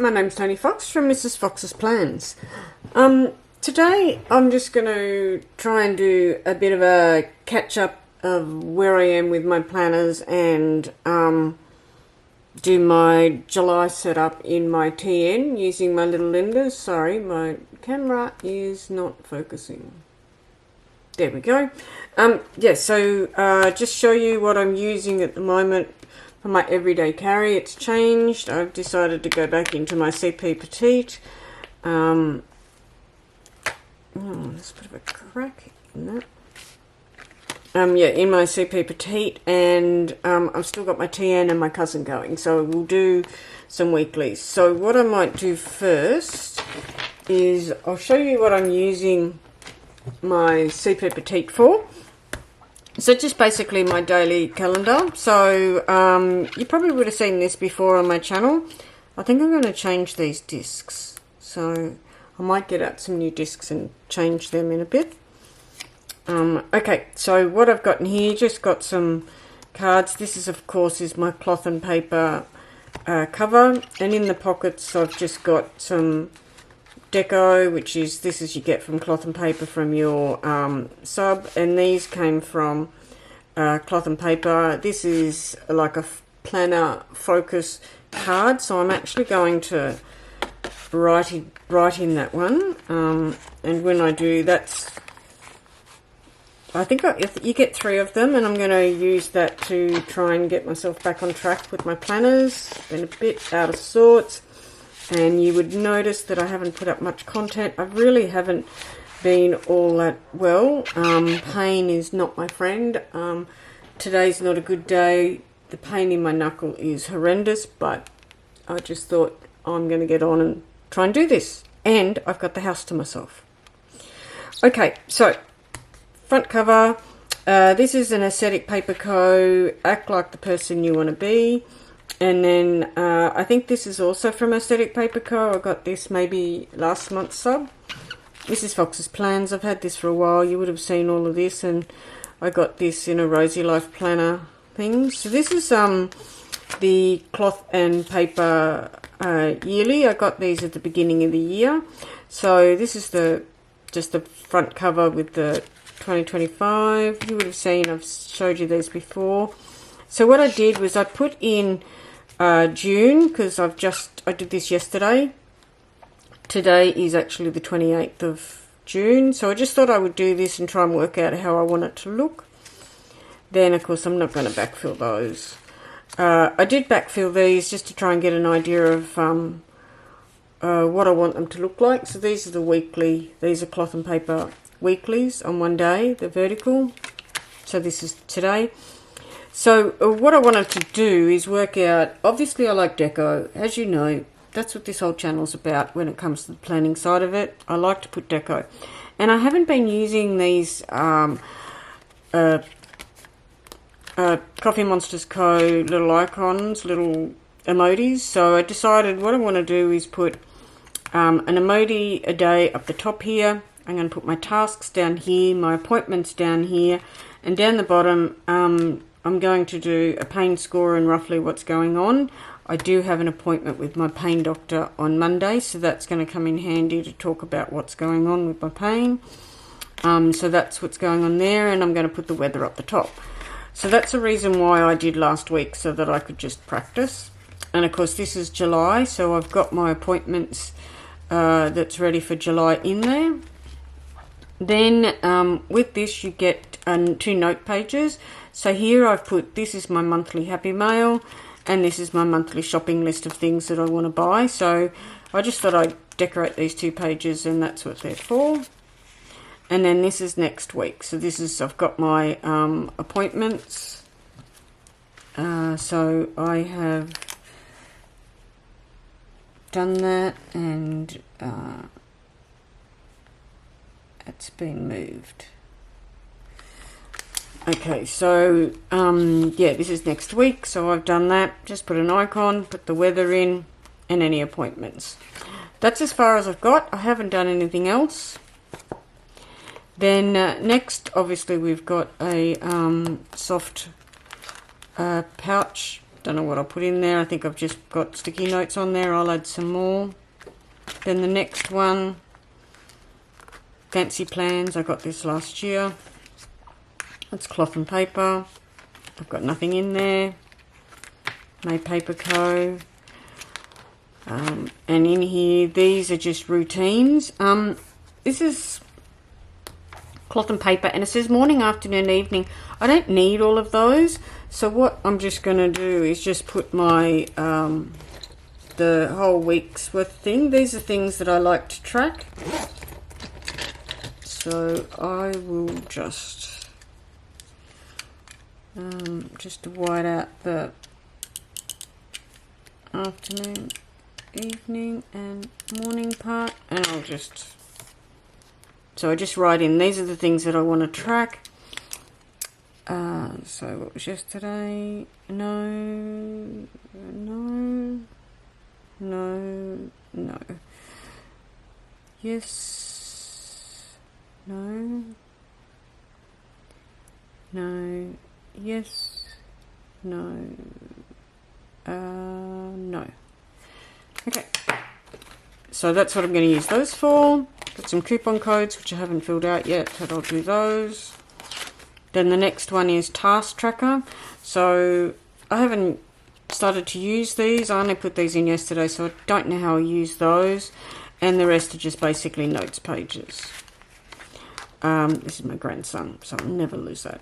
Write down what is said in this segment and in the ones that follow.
my name's Tony Fox from Mrs. Fox's Plans. Today I'm just going to try and do a bit of a catch-up of where I am with my planners and do my July setup in my TN using my little lenders. Sorry, my camera is not focusing. There we go. Just show you what I'm using at the moment for my everyday carry. It's changed. I've decided to go back into my CP Petite. There's a bit of a crack in that. In my CP Petite, and I've still got my TN and my cousin going, so we'll do some weeklies. So what I might do first is I'll show you what I'm using my CP Petite for. So just basically my daily calendar. So you probably would have seen this before on my channel. I think I'm going to change these discs, so I might get out some new discs and change them in a bit. Okay, so what I've got in here, just got some cards. This is, of course, is my cloth and paper cover, and in the pockets I've just got some deco, which is, this is you get from Cloth and Paper from your sub, and these came from Cloth and Paper. This is like a planner focus card, so I'm actually going to write in that one, and when I do, that's, I think you get 3 of them, and I'm going to use that to try and get myself back on track with my planners. Been a bit out of sorts, and you would notice that I haven't put up much content. I really haven't been all that well. Pain is not my friend. Today's not a good day. The pain in my knuckle is horrendous, but I just thought I'm going to get on and try and do this. And I've got the house to myself. Okay, so front cover. This is an Aesthetic Paper Co. Act Like the Person You Want to Be. And then I think this is also from Aesthetic Paper Co. I got this maybe last month's sub. Mrs. Fox's Plans. I've had this for a while. You would have seen all of this, and I got this in a Rosy Life planner thing. So this is the Cloth and Paper yearly. I got these at the beginning of the year. So this is just the front cover with the 2025. You would have seen, I've showed you these before. So what I did was I put in June, because I did this yesterday. Today is actually the 28th of June, so I just thought I would do this and try and work out how I want it to look. Then of course I'm not going to backfill those. I did backfill these just to try and get an idea of what I want them to look like. So these are the weekly, these are Cloth and Paper weeklies on one day, the vertical. So this is today. So what I wanted to do is work out, obviously I like deco, as you know, that's what this whole channel's about when it comes to the planning side of it. I like to put deco. And I haven't been using these Coffee Monsters Co. little icons, little emojis. So I decided what I want to do is put an emoji a day up the top here. I'm going to put my tasks down here, my appointments down here, and down the bottom I'm going to do a pain score and roughly what's going on. I do have an appointment with my pain doctor on Monday, so that's going to come in handy to talk about what's going on with my pain. So that's what's going on there, and I'm going to put the weather up the top. So that's the reason why I did last week, so that I could just practice. And of course this is July, so I've got my appointments that's ready for July in there. Then with this you get 2 note pages. So here I've put, this is my monthly happy mail, and this is my monthly shopping list of things that I want to buy. So I just thought I'd decorate these 2 pages, and that's what they're for. And then this is next week. So this is, I've got my appointments. So I have done that, and it's been moved. Okay, so this is next week, so I've done that. Just put an icon, put the weather in, and any appointments. That's as far as I've got. I haven't done anything else. Then next, obviously, we've got a soft pouch Don't know what I'll put in there. I think I've just got sticky notes on there. I'll add some more. Then the next one, Fancy Plans. I got this last year. It's cloth and paper. I've got nothing in there. Made Paper Co. And in here, these are just routines. This is cloth and paper, and it says morning, afternoon, evening. I don't need all of those, so what I'm just going to do is just put my the whole week's worth of thing. These are things that I like to track, so I will just white out the afternoon, evening and morning part, and I'll just, so I just write in, these are the things that I want to track. So what was yesterday? No. Yes. No. Yes. No. No. Okay. So that's what I'm going to use those for. Got some coupon codes which I haven't filled out yet, but I'll do those. Then the next one is Task Tracker. So I haven't started to use these. I only put these in yesterday, so I don't know how I use those. And the rest are just basically notes pages. This is my grandson, so I'll never lose that.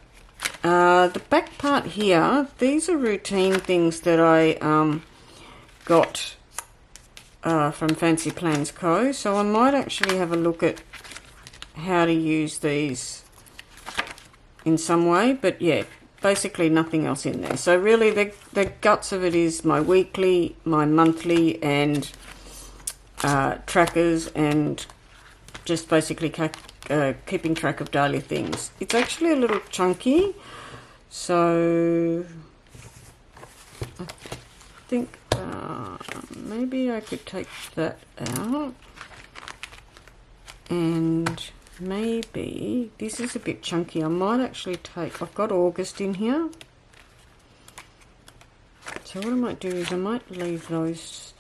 The back part here, these are routine things that I got from Fancy Plans Co. So I might actually have a look at how to use these in some way, but yeah, basically nothing else in there. So really the guts of it is my weekly, my monthly, and trackers, and just basically keeping track of daily things. It's actually a little chunky, so I think maybe I could take that out, and maybe this is a bit chunky. I might actually take, I've got August in here, so what I might do is I might leave those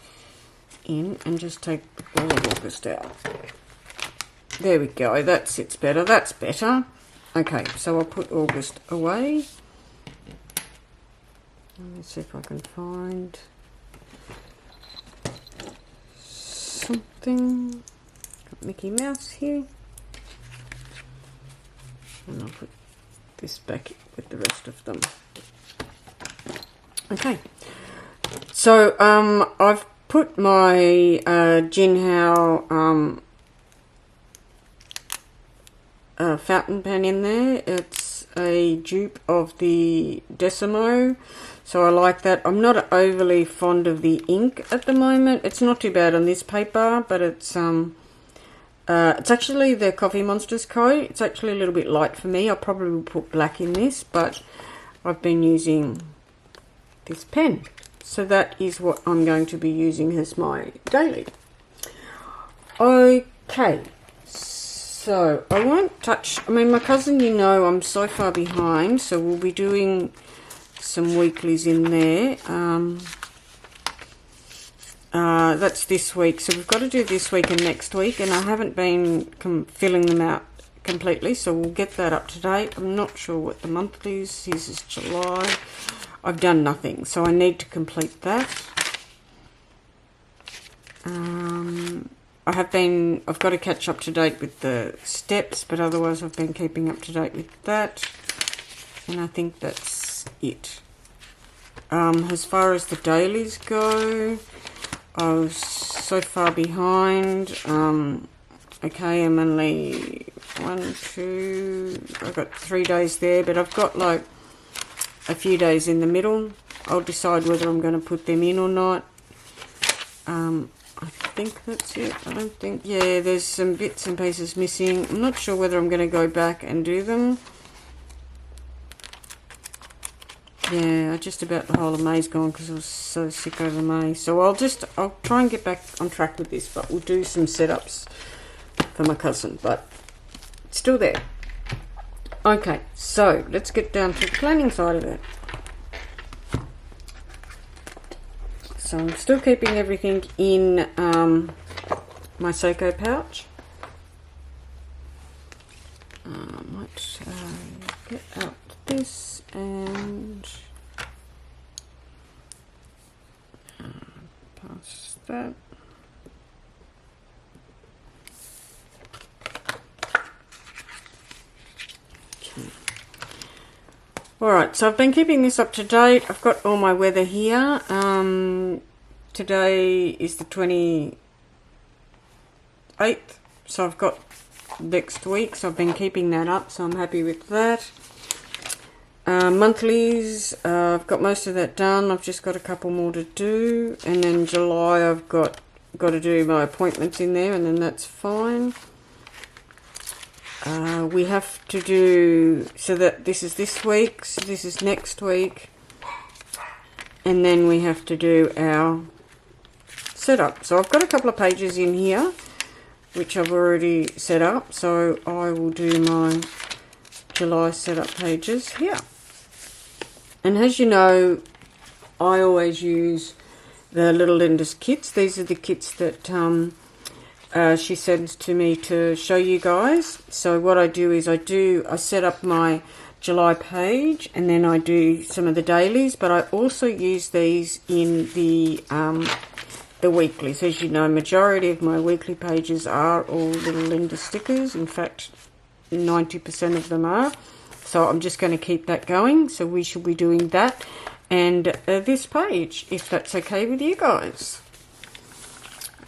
in and just take all of August out. There we go, that sits better, that's better. Okay, so I'll put August away. Let's see if I can find something. Got Mickey Mouse here. And I'll put this back with the rest of them. Okay, so I've put my Jinhao fountain pen in there. It's a dupe of the Decimo, so I like that. I'm not overly fond of the ink at the moment. It's not too bad on this paper, but it's actually the Coffee Monsters coat. It's actually a little bit light for me. I'll probably put black in this, but I've been using this pen. So that is what I'm going to be using as my daily. Okay, so I won't touch, I mean, my cousin, you know, I'm so far behind, so we'll be doing some weeklies in there. That's this week, so we've got to do this week and next week, and I haven't been filling them out completely, so we'll get that up to date. I'm not sure what the month is. This is July. I've done nothing, so I need to complete that. I've got to catch up to date with the steps, but otherwise I've been keeping up to date with that, and I think that's it. As far as the dailies go, I was so far behind. Okay, I'm only I've got 3 days there, but I've got like a few days in the middle. I'll decide whether I'm going to put them in or not. I think that's it. I don't think, yeah, there's some bits and pieces missing. I'm not sure whether I'm going to go back and do them. Yeah, just about the whole of May's gone because I was so sick over May. So I'll try and get back on track with this, but we'll do some setups for my cousin, but it's still there. Okay, so let's get down to the planning side of it. So I'm still keeping everything in my Seiko pouch. I might get out this and pass that. Okay. Alright, so I've been keeping this up to date. I've got all my weather here. Today is the 28th, so I've got next week, so I've been keeping that up, so I'm happy with that. Monthlies, I've got most of that done. I've just got a couple more to do, and then July I've got to do my appointments in there, and then that's fine. We have to do, so that this is this week, so this is next week, and then we have to do our setup. So I've got a couple of pages in here which I've already set up, so I will do my July setup pages here. And as you know, I always use the Little Linda's kits. These are the kits that she sends to me to show you guys. So what I do is I set up my July page, and then I do some of the dailies, but I also use these in the weeklies. As you know, majority of my weekly pages are all Little Linda stickers. In fact, 90% of them are. So I'm just going to keep that going. So we should be doing that and this page, if that's okay with you guys.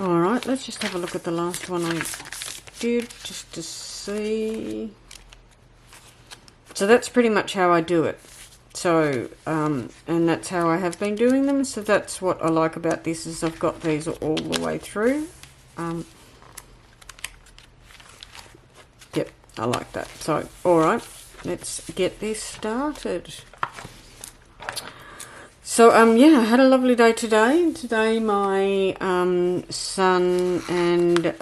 Alright, let's just have a look at the last one I did, just to see. So that's pretty much how I do it. So, and that's how I have been doing them. So that's what I like about this, is I've got these all the way through. Yep, I like that. So, alright, let's get this started. So, yeah, I had a lovely day today. Today my son and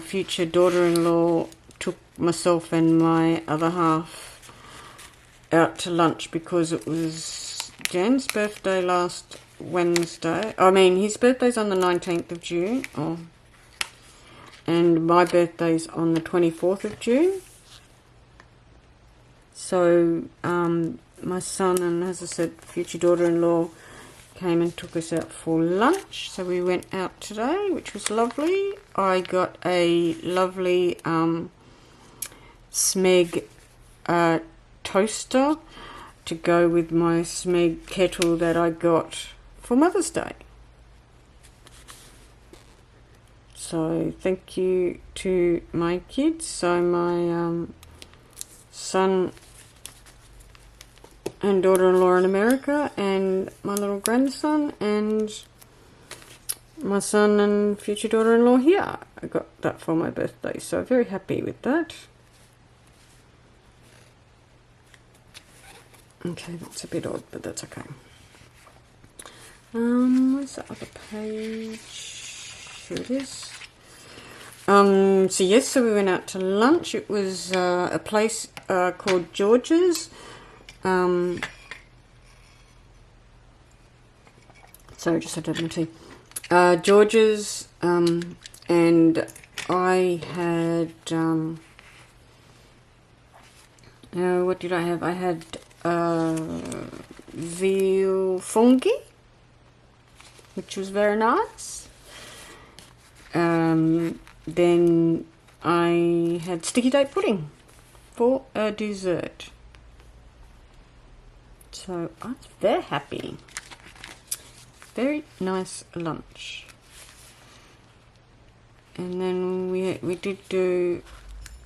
future daughter-in-law took myself and my other half out to lunch, because it was Jan's birthday last Wednesday. I mean, his birthday's on the 19th of June. And my birthday's on the 24th of June. So, my son and, as I said, future daughter-in-law came and took us out for lunch. So we went out today, which was lovely. I got a lovely Smeg toaster to go with my Smeg kettle that I got for Mother's Day. So thank you to my kids. So my son and daughter-in-law in America, and my little grandson, and my son and future daughter-in-law here. I got that for my birthday, so very happy with that. Okay, that's a bit odd, but that's okay. Where's the other page? Here it is. So yes, so we went out to lunch. It was a place called George's. Sorry, just had to have my tea. George's, and I had, what did I have? I had veal fungi, which was very nice. Then I had sticky date pudding for a dessert. So I was very happy. Very nice lunch. And then we did do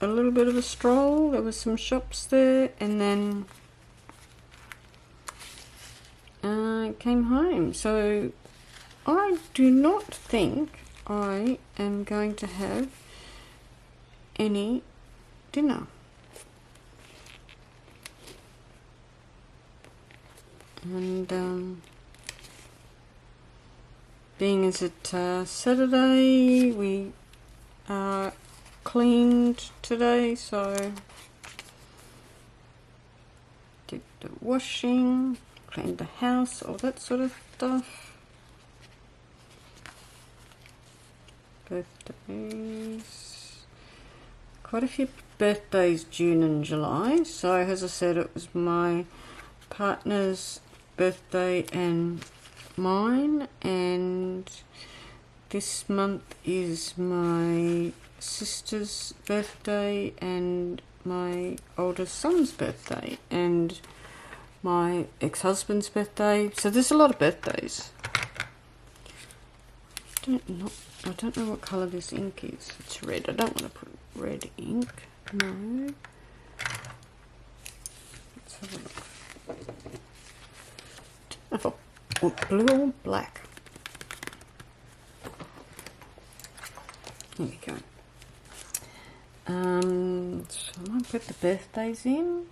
a little bit of a stroll. There was some shops there, and then came home. So I do not think I am going to have any dinner. And being as it's Saturday, we cleaned today, so did the washing, cleaned the house, all that sort of stuff. birthdays. Quite a few birthdays June and July. So as I said, it was my partner's birthday and mine, and this month is my sister's birthday and my oldest son's birthday and my ex-husband's birthday. So there's a lot of birthdays. I don't know what colour this ink is. It's red. I don't want to put red ink. No. Let's have a look. I want blue or black. There we go. So I might put the birthdays in.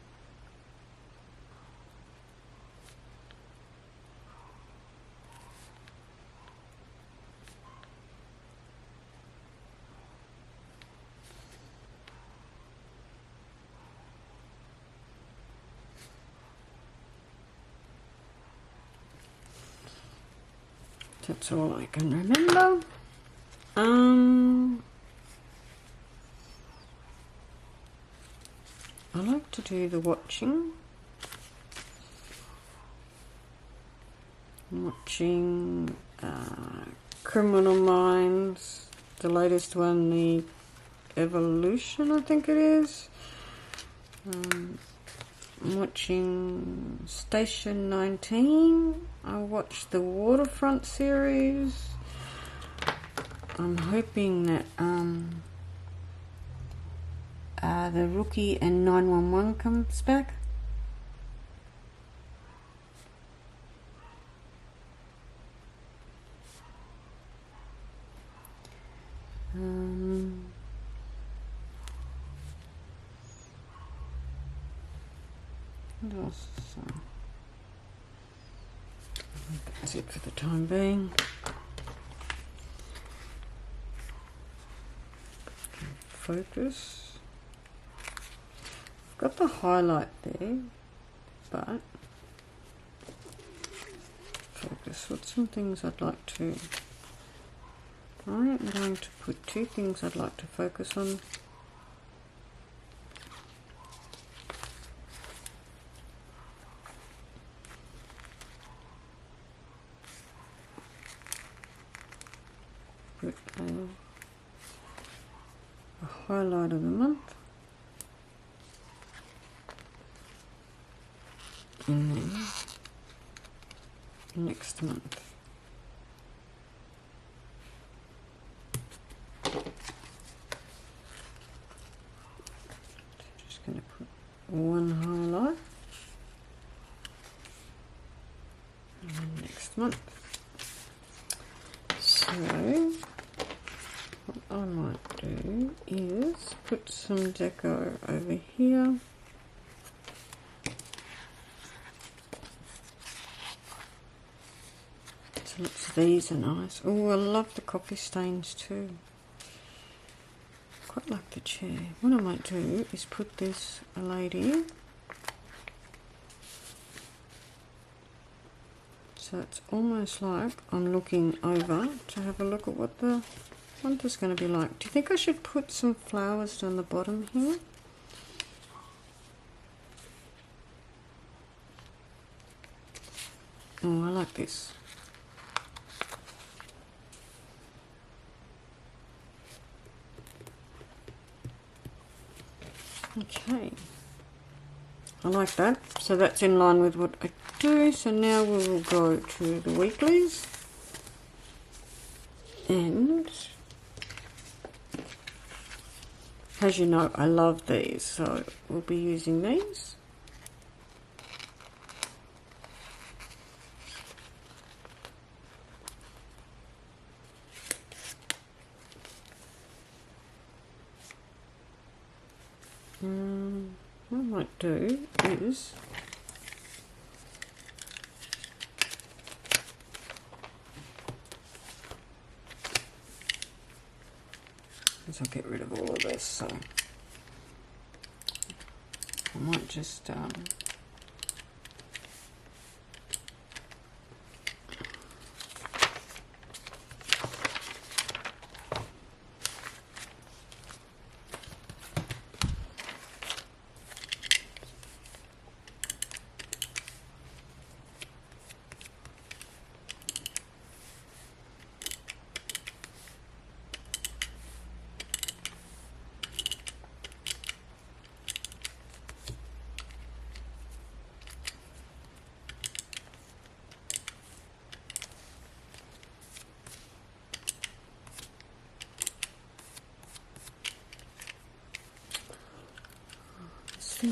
That's all I can remember. I like to do the watching. I'm watching Criminal Minds, the latest one, the Evolution, I think it is. I'm watching Station 19. I watched the Waterfront series. I'm hoping that the Rookie and 911 comes back. What else? That's it for the time being. Focus. I've got the highlight there, but focus. What's some things I'd like to... I am going to put two things I'd like to focus on. Put a highlight of the month. And then next month. Just going to put one highlight. And then next month. So what I might do is put some deco over here. These are nice. Oh, I love the coffee stains too. Quite like the chair. What I might do is put this lady. So it's almost like I'm looking over to have a look at what the front is going to be like. Do you think I should put some flowers down the bottom here? Oh, I like this. Okay, I like that. So that's in line with what I do. So now we will go to the weeklies, and as you know, I love these, so we'll be using these. What I might do is I'll get rid of all of this, so I might just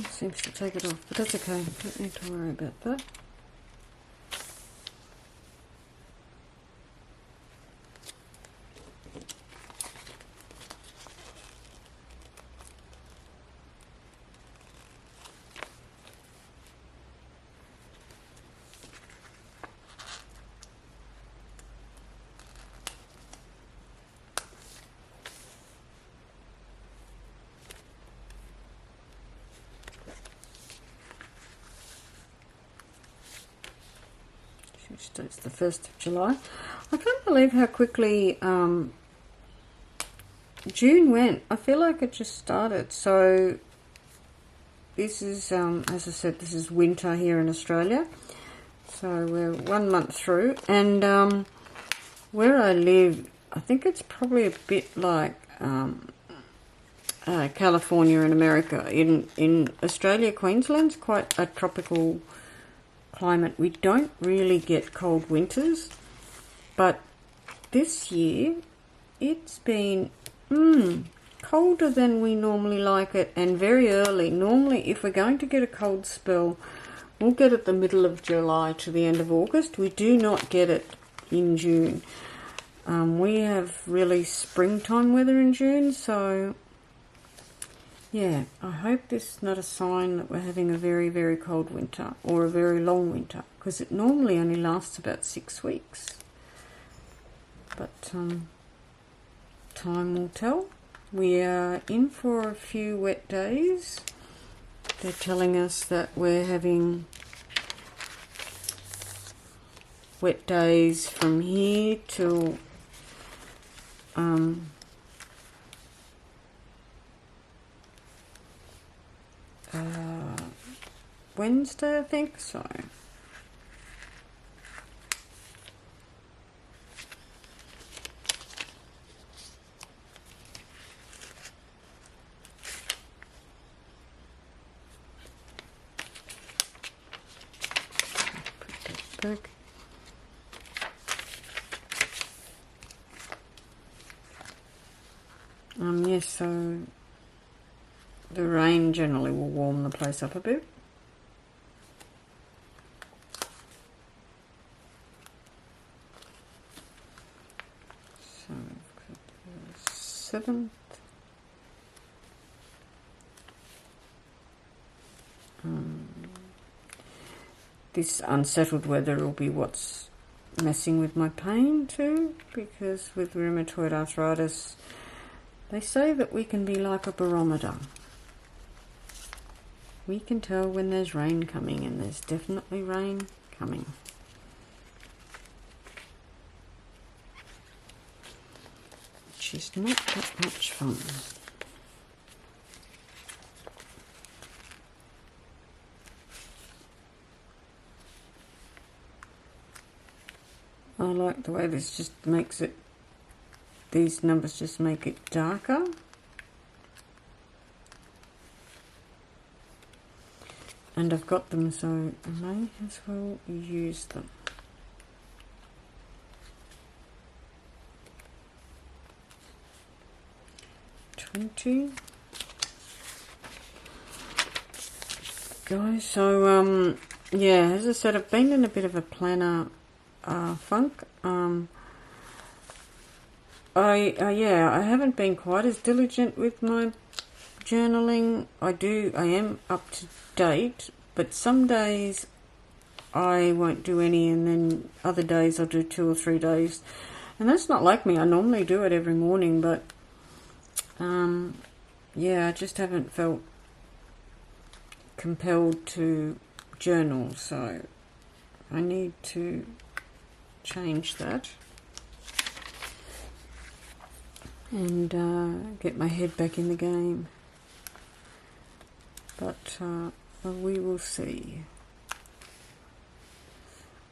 Seems to take it off, but that's okay. Don't need to worry about that. It's the 1st of July. I can't believe how quickly June went. I feel like it just started. So this is, as I said, this is winter here in Australia. So we're 1 month through. And where I live, I think it's probably a bit like California in America. In Australia, Queensland's quite a tropical climate. We don't really get cold winters, but this year it's been colder than we normally like it, and very early. Normally, if we're going to get a cold spell, we'll get it the middle of July to the end of August. We do not get it in June. We have really springtime weather in June, so yeah, I hope this is not a sign that we're having a very, very cold winter or a very long winter, because it normally only lasts about 6 weeks. But time will tell. We are in for a few wet days. They're telling us that we're having wet days from here till Wednesday, I think. So put that back. Yes, so the rain generally will warm the place up a bit. So we've got the 7th. This unsettled weather will be what's messing with my pain too, because with rheumatoid arthritis, they say that we can be like a barometer. We can tell when there's rain coming, and there's definitely rain coming. Which is not that much fun. I like the way this just makes it, these numbers just make it darker. And I've got them, so I may as well use them. Guys, so yeah, as I said, I've been in a bit of a planner funk. I haven't been quite as diligent with my journaling. I am up to date, but some days I won't do any, and then other days I'll do 2 or 3 days, and that's not like me. I normally do it every morning, but yeah, I just haven't felt compelled to journal, so I need to change that and get my head back in the game. But we will see.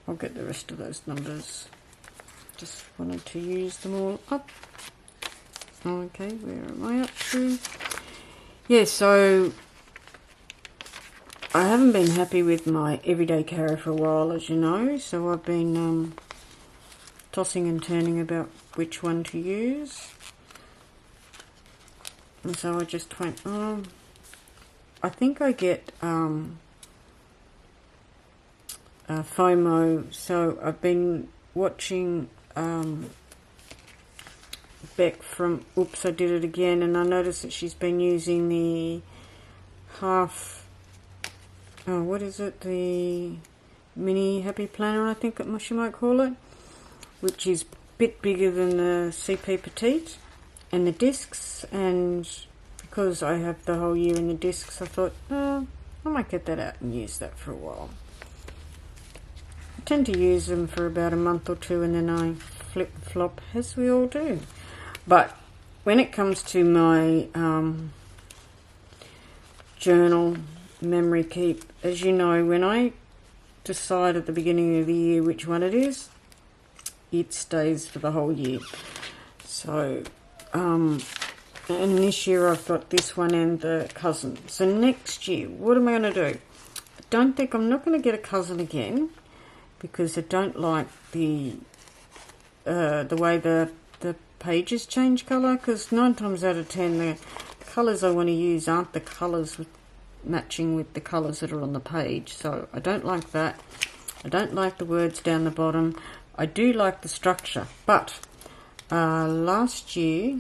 I'll get the rest of those numbers. Just wanted to use them all up. Okay, where am I up to? Yeah, so I haven't been happy with my everyday carry for a while, as you know, so I've been tossing and turning about which one to use. And so I just went, I think I get FOMO, so I've been watching Beck from Oops, I Did It Again, and I noticed that she's been using the what is it, the mini happy planner, I think she might call it, which is a bit bigger than the CP Petite, and the discs, and because I have the whole year in the discs, I thought, I might get that out and use that for a while. I tend to use them for about a month or two, and then I flip-flop, as we all do. But when it comes to my journal memory keep, as you know, when I decide at the beginning of the year which one it is, it stays for the whole year. So, and this year I've got this one and the cousin. So next year, what am I going to do? I'm not going to get a cousin again, because I don't like the way the pages change colour, because 9 times out of 10 the colours I want to use aren't the colours matching with the colours that are on the page, so I don't like that. I don't like the words down the bottom. I do like the structure, but last year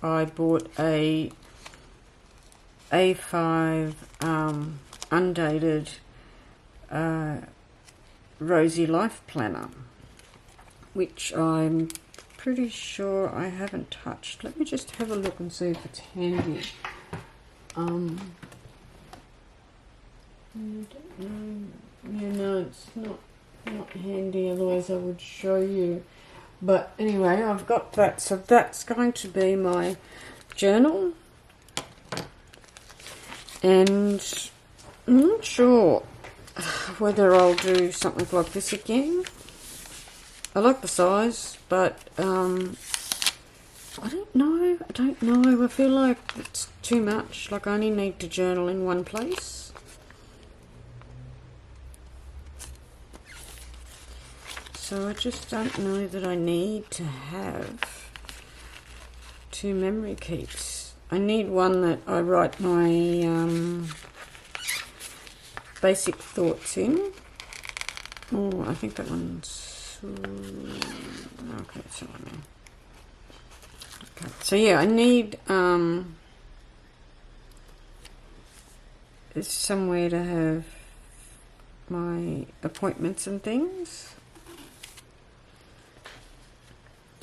I bought a A5 undated Rosy Life Planner, which I'm pretty sure I haven't touched. Let me just have a look and see if it's handy. I don't know. Yeah, no, it's not handy, otherwise I would show you. But anyway, I've got that, so that's going to be my journal. And I'm not sure whether I'll do something like this again. I like the size, but I don't know. I feel like it's too much. Like, I only need to journal in one place. So I just don't know that I need to have 2 memory keeps. I need one that I write my basic thoughts in. Oh, I think that one's... okay, so I mean... Okay, so yeah, I need somewhere to have my appointments and things.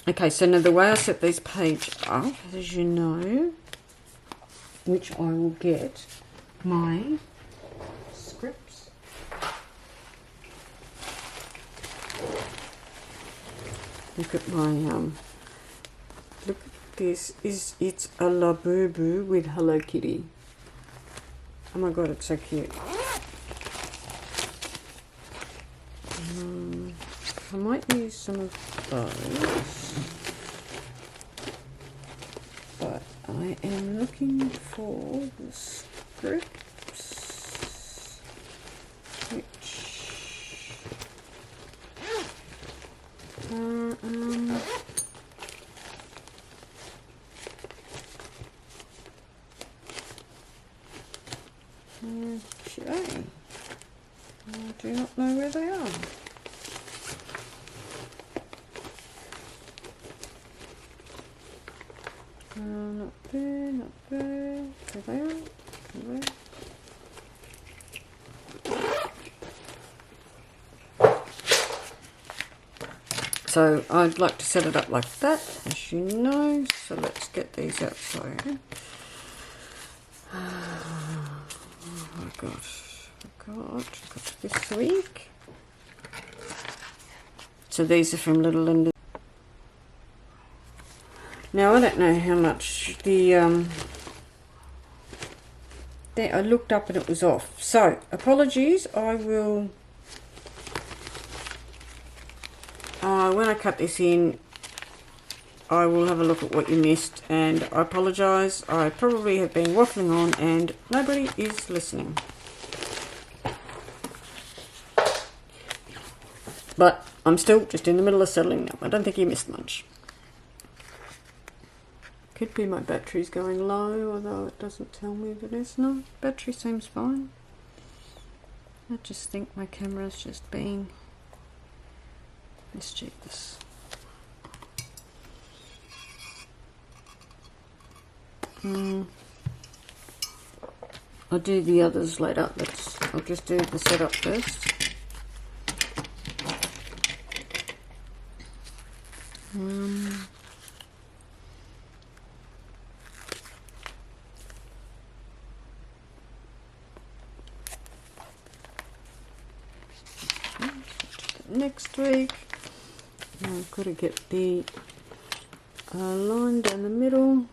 Okay, so now the way I set these pages up, as you know, which I will get my scripts. Look at my look at this. It's a Labubu with Hello Kitty. Oh my god, it's so cute. I might use some of those, but I am looking for the scripts, which are okay. I do not know where they are. Not there, not there. There they are. There. So I'd like to set it up like that, as you know. So let's get these outside. Oh my gosh, I got this week. So these are from Little Linda. Now I don't know how much the there, I looked up and it was off. So apologies. I will when I cut this in, I will have a look at what you missed, and I apologise. I probably have been waffling on and nobody is listening. But I'm still just in the middle of settling them. I don't think you missed much. Could be my battery's going low, although it doesn't tell me that it's not. Battery seems fine. I just think my camera's just being mischievous. I'll do the others later. I'll just do the setup first. Next week, I've got to get the line down the middle.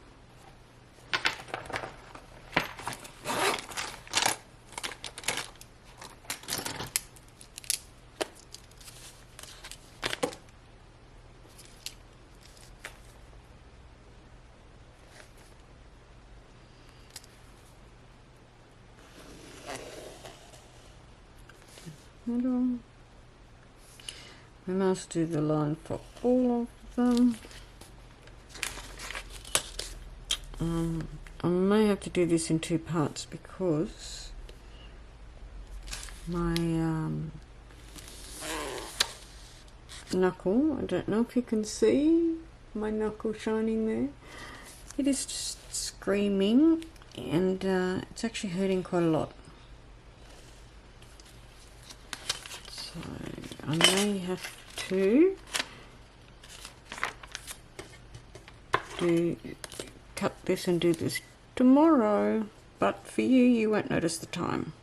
Middle. We must do the line for all of them. I may have to do this in 2 parts because my knuckle, I don't know if you can see my knuckle shining there. It is just screaming and it's actually hurting quite a lot. So I may have to cut this and do this tomorrow, but for you, you won't notice the time.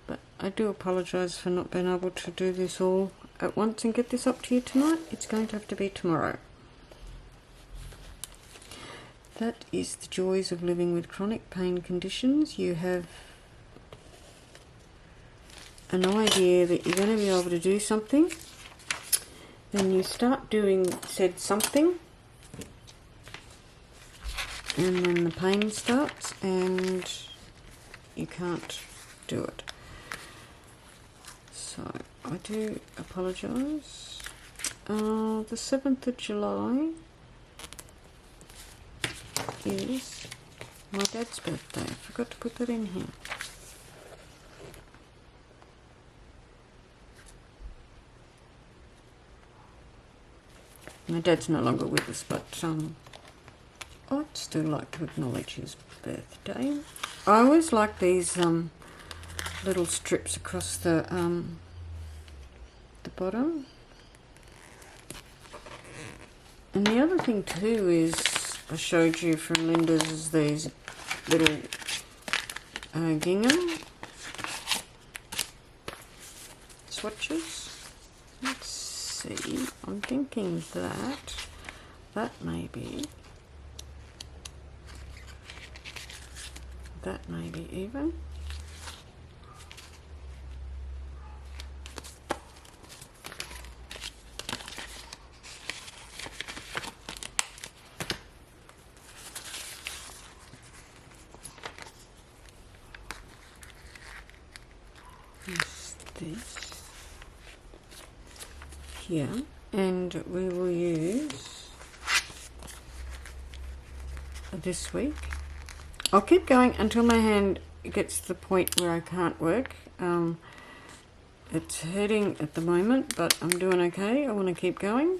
But I do apologise for not being able to do this all at once and get this up to you tonight. It's going to have to be tomorrow. That is the joys of living with chronic pain conditions. You have an idea that you're going to be able to do something, then you start doing said something, and then the pain starts and you can't do it. So I do apologise. The 7th of July is my dad's birthday. I forgot to put that in here. My dad's no longer with us, but I'd still like to acknowledge his birthday. I always like these little strips across the bottom. And the other thing too is, I showed you from Linda's, is these little gingham swatches. Let's see, I'm thinking that may be even. This here, and we will use this week. I'll keep going until my hand gets to the point where I can't work. It's hurting at the moment, but I'm doing okay. I want to keep going.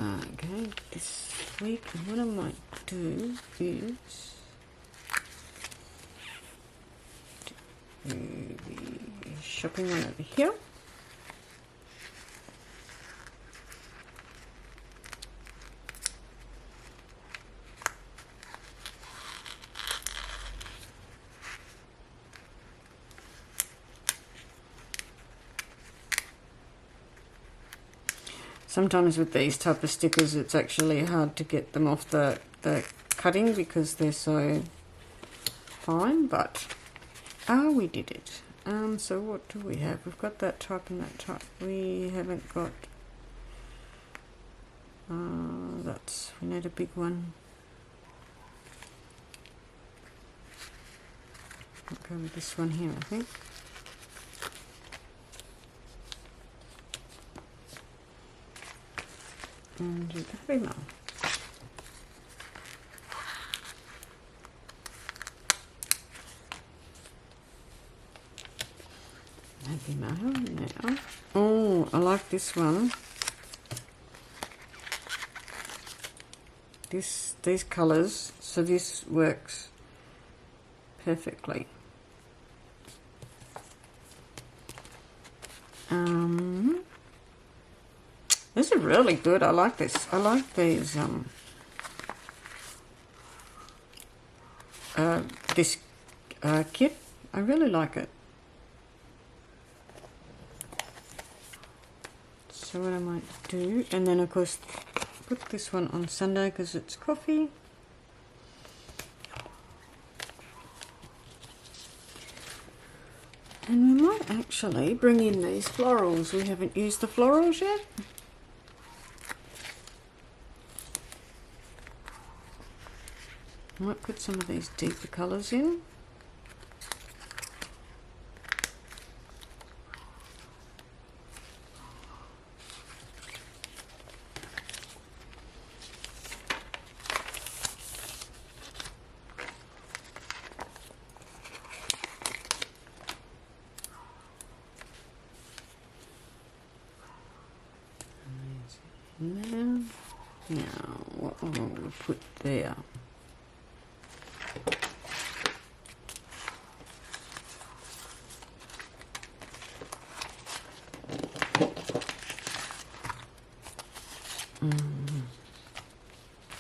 Okay, this week, what I might do is do the shopping one over here. Sometimes with these type of stickers, it's actually hard to get them off the cutting because they're so fine, but we did it. So what do we have? We've got that type and that type. We haven't got we need a big one. I'll go with this one here, I think. and do the Happy Mail. Happy Mail now. Oh, I like this one. These colours, so this works perfectly. This is really good. I like this. I like these this kit. I really like it. So what I might do, and then of course put this one on Sunday because it's coffee. And we might actually bring in these florals. We haven't used the florals yet. I might put some of these deeper colours in. Now, what will we put there?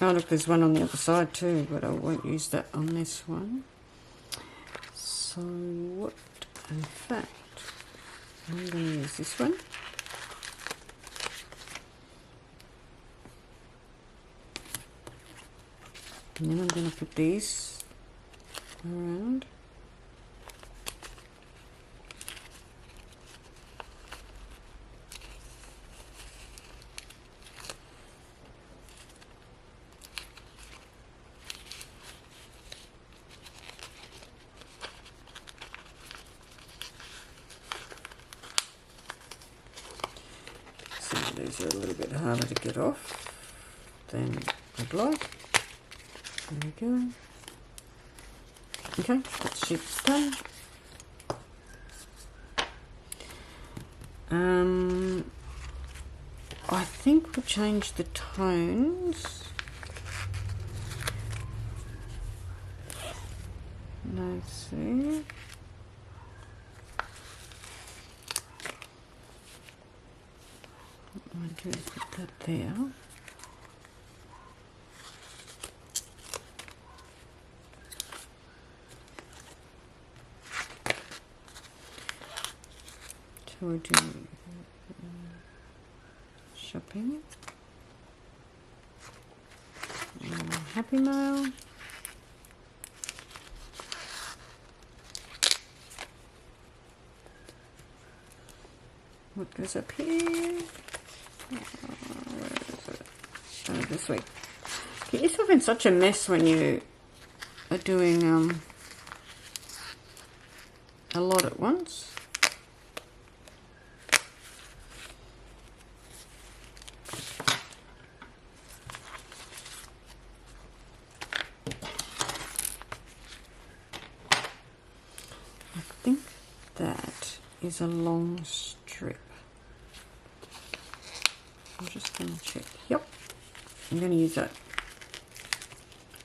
Oh, look, there's one on the other side too, but I won't use that on this one. So what, in fact, I'm going to use this one. And then I'm going to put these around. Some of these are a little bit harder to get off than I'd like. There we go. Okay, that sheet's done. I think we'll change the tones. Let's see. I'm going to put that there. So we'll do shopping, Happy Mail, what goes up here? Where is it? Oh, this way. Get yourself in such a mess when you are doing a lot at once. I think that is a long strip. I'm just going to check. Yep, I'm going to use that.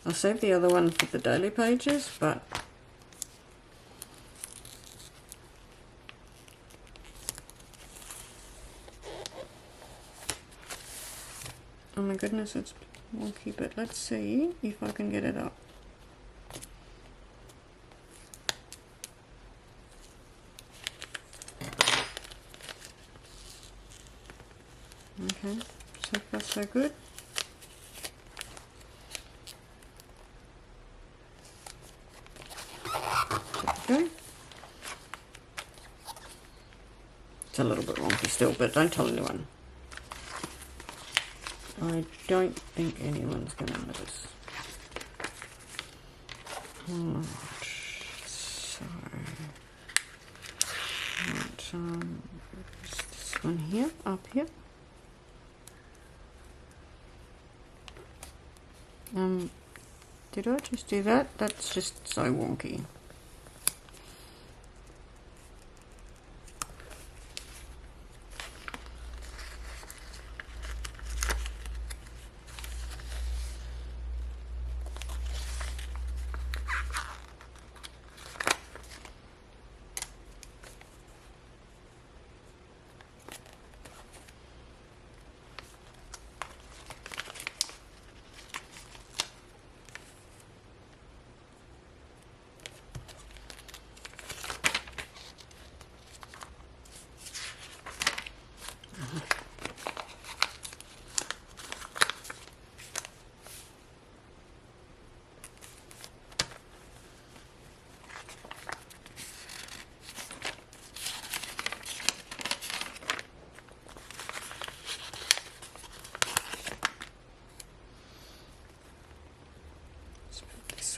I'll save the other one for the daily pages, but oh my goodness, we'll keep it. Let's see if I can get it up. Okay, so far so good. There we go. It's a little bit wonky still, but don't tell anyone. I don't think anyone's going to notice. Right, so right, this one here, up here. Did I just do that? That's just so wonky.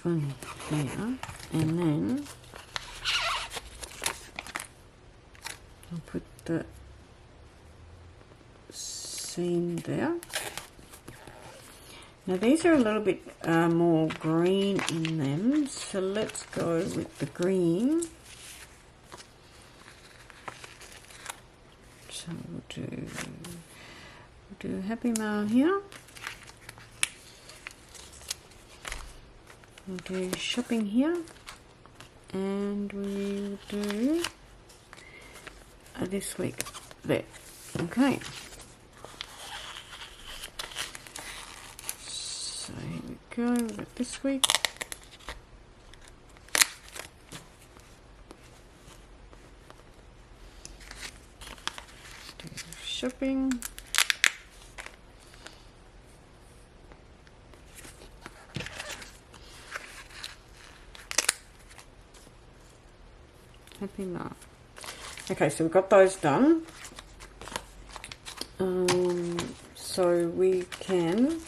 One there, and then I'll put the seam there. Now these are a little bit more green in them, so let's go with the green. So we'll do Happy Mail here. We'll do shopping here, and we'll do this week there. Okay. So here we go. We've got this week. Do shopping. Happy Mail. Okay, so we've got those done. So we can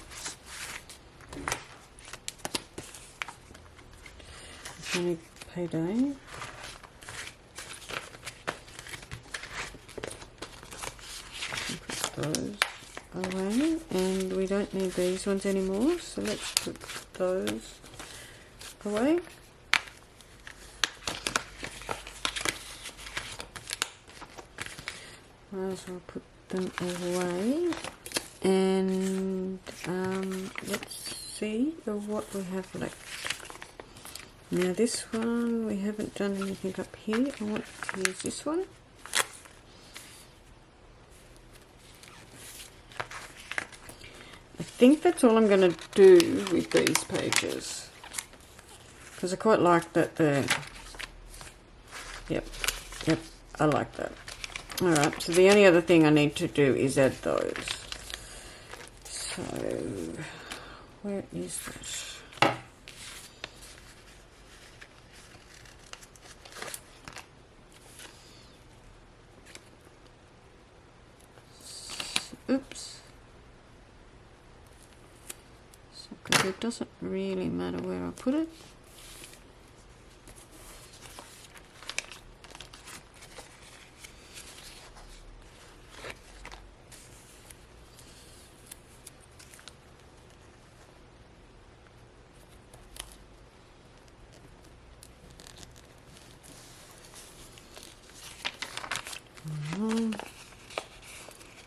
only payday. Put those away, and we don't need these ones anymore. So let's put those away. Might as well put them away, and let's see what we have left. Now this one, we haven't done anything up here. I want to use this one. I think that's all I'm going to do with these pages, because I quite like that there. Yep, I like that. Alright, so the only other thing I need to do is add those. So, where is that? Oops. So, because it doesn't really matter where I put it.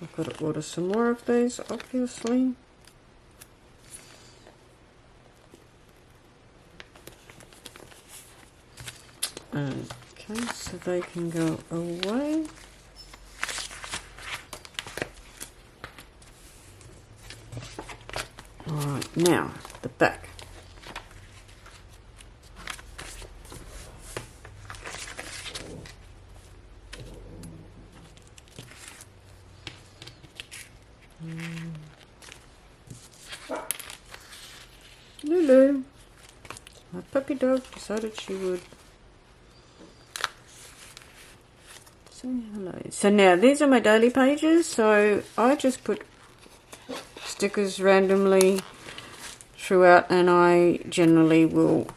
I've got to order some more of these, obviously. Okay, so they can go away. Alright, now the back. Lulu, my puppy dog, decided she would say hello. So now these are my daily pages, so I just put stickers randomly throughout, and I generally will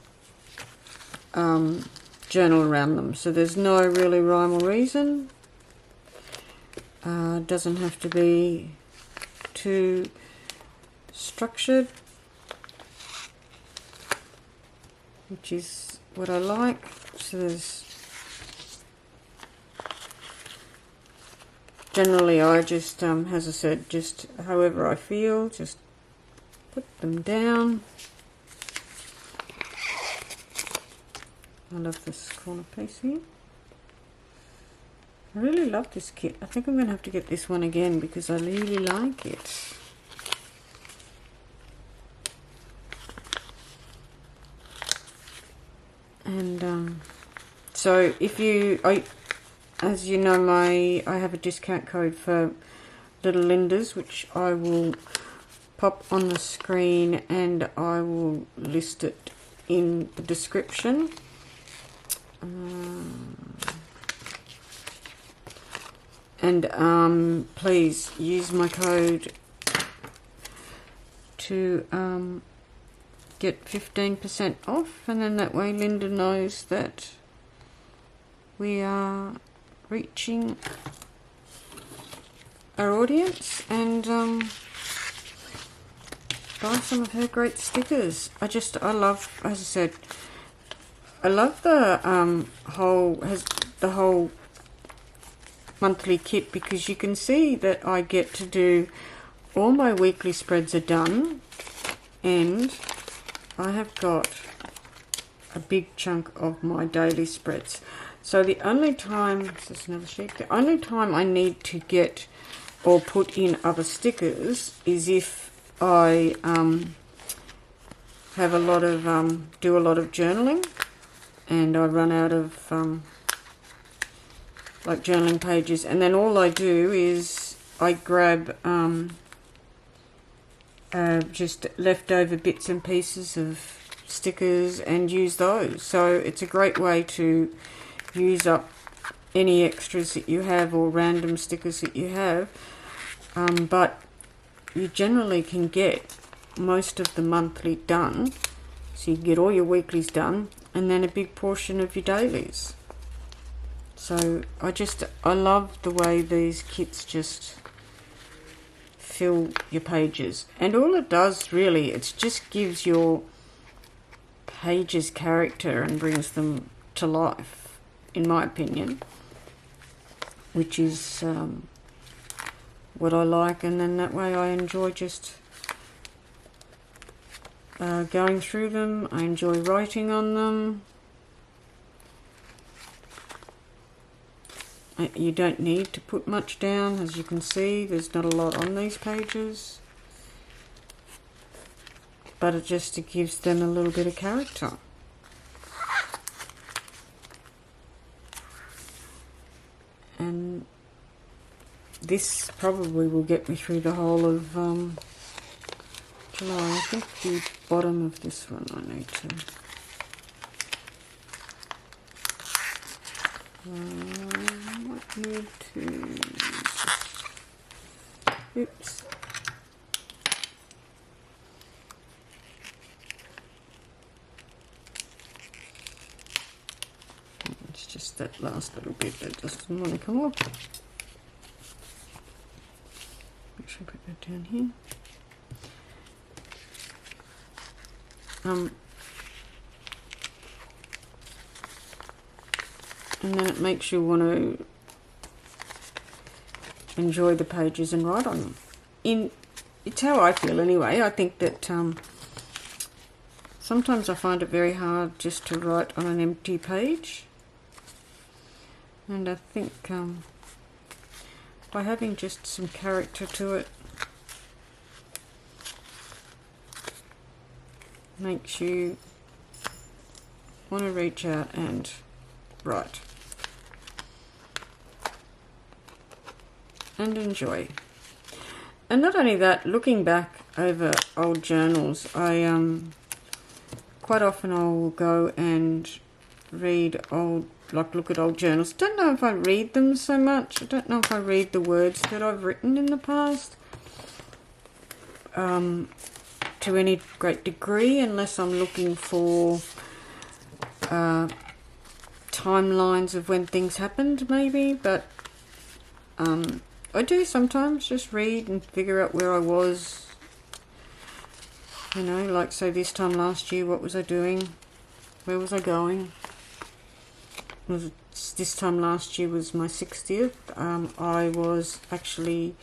journal around them. So there's no really rhyme or reason. Doesn't have to be too structured. which is what I like. So there's generally I just, as I said, just however I feel, just put them down. I love this corner piece here. I really love this kit. I think I'm going to have to get this one again because I really like it. And so if you, as you know, I have a discount code for Little Lindas, which I will pop on the screen and I will list it in the description. And please use my code to get 15% off, and then that way Linda knows that we are reaching our audience, and buy some of her great stickers. I love, as I said, I love the whole monthly kit, because you can see that I get to do all my weekly spreads are done, and I have got a big chunk of my daily spreads. So the only time, this is another sheet, the only time I need to get or put in other stickers is if I have a lot of do a lot of journaling, and I run out of like journaling pages, and then all I do is I grab just leftover bits and pieces of stickers and use those. So it's a great way to use up any extras that you have or random stickers that you have, but you generally can get most of the monthly done, so you can get all your weeklies done and then a big portion of your dailies. So I love the way these kits just fill your pages, and all it does really, it just gives your pages character and brings them to life, in my opinion, which is what I like. And then that way I enjoy just going through them. I enjoy writing on them. You don't need to put much down. As you can see, there's not a lot on these pages, but it gives them a little bit of character. And this probably will get me through the whole of July. I think the bottom of this one I need to might need to oops. It's just that last little bit that doesn't want to come off. Make sure I put that down here. And then it makes you want to enjoy the pages and write on them. It's how I feel anyway. I think that sometimes I find it very hard just to write on an empty page, and I think by having just some character to it makes you want to reach out and write and enjoy. And not only that, looking back over old journals, I quite often I will go and read look at old journals. Don't know if I read them so much. I don't know if I read the words that I've written in the past to any great degree, unless I'm looking for timelines of when things happened, maybe. But I do sometimes just read and figure out where I was, you know, like say this time last year, what was I doing? Where was I going? This time last year was my 60th. I was actually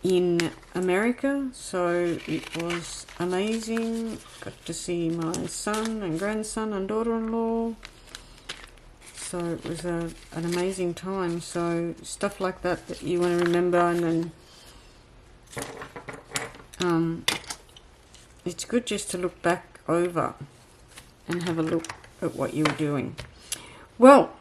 in America, so it was amazing. Got to see my son and grandson and daughter-in-law. So it was an amazing time. So stuff like that you want to remember, and then it's good just to look back over and have a look at what you were doing. Well,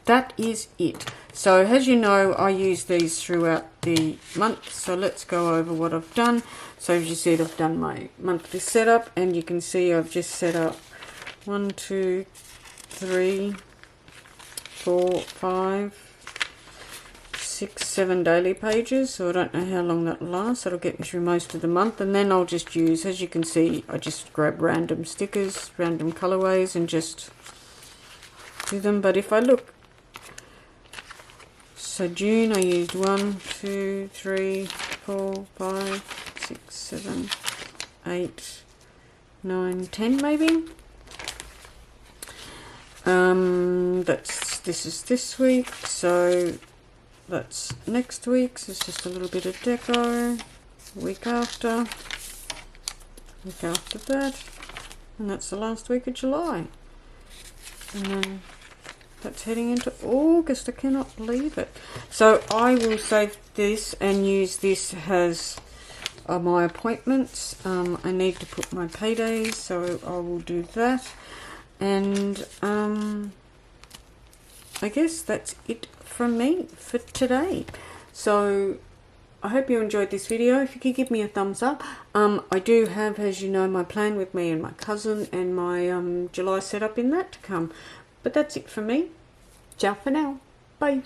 that is it. So as you know, I use these throughout the month. So let's go over what I've done. So as you said, I've done my monthly setup, and you can see I've just set up 1, 2, 3, 4, 5, 6, 7 daily pages. So I don't know how long that lasts. That'll get me through most of the month, and then I'll just use, as you can see, I just grab random stickers, random colorways, and just do them. But if I look, so June I used 1, 2, 3, 4, 5, 6, 7, 8, 9, 10 maybe. This is this week, so that's next week. So it's just a little bit of deco. Week after that, and that's the last week of July, and then that's heading into August. I cannot believe it. So I will save this and use this as my appointments. I need to put my paydays, so I will do that. And I guess that's it from me for today. So I hope you enjoyed this video. If you could give me a thumbs up. I do have, as you know, my plan with me and my cousin, and my July setup in that to come. But that's it from me. Ciao for now. Bye.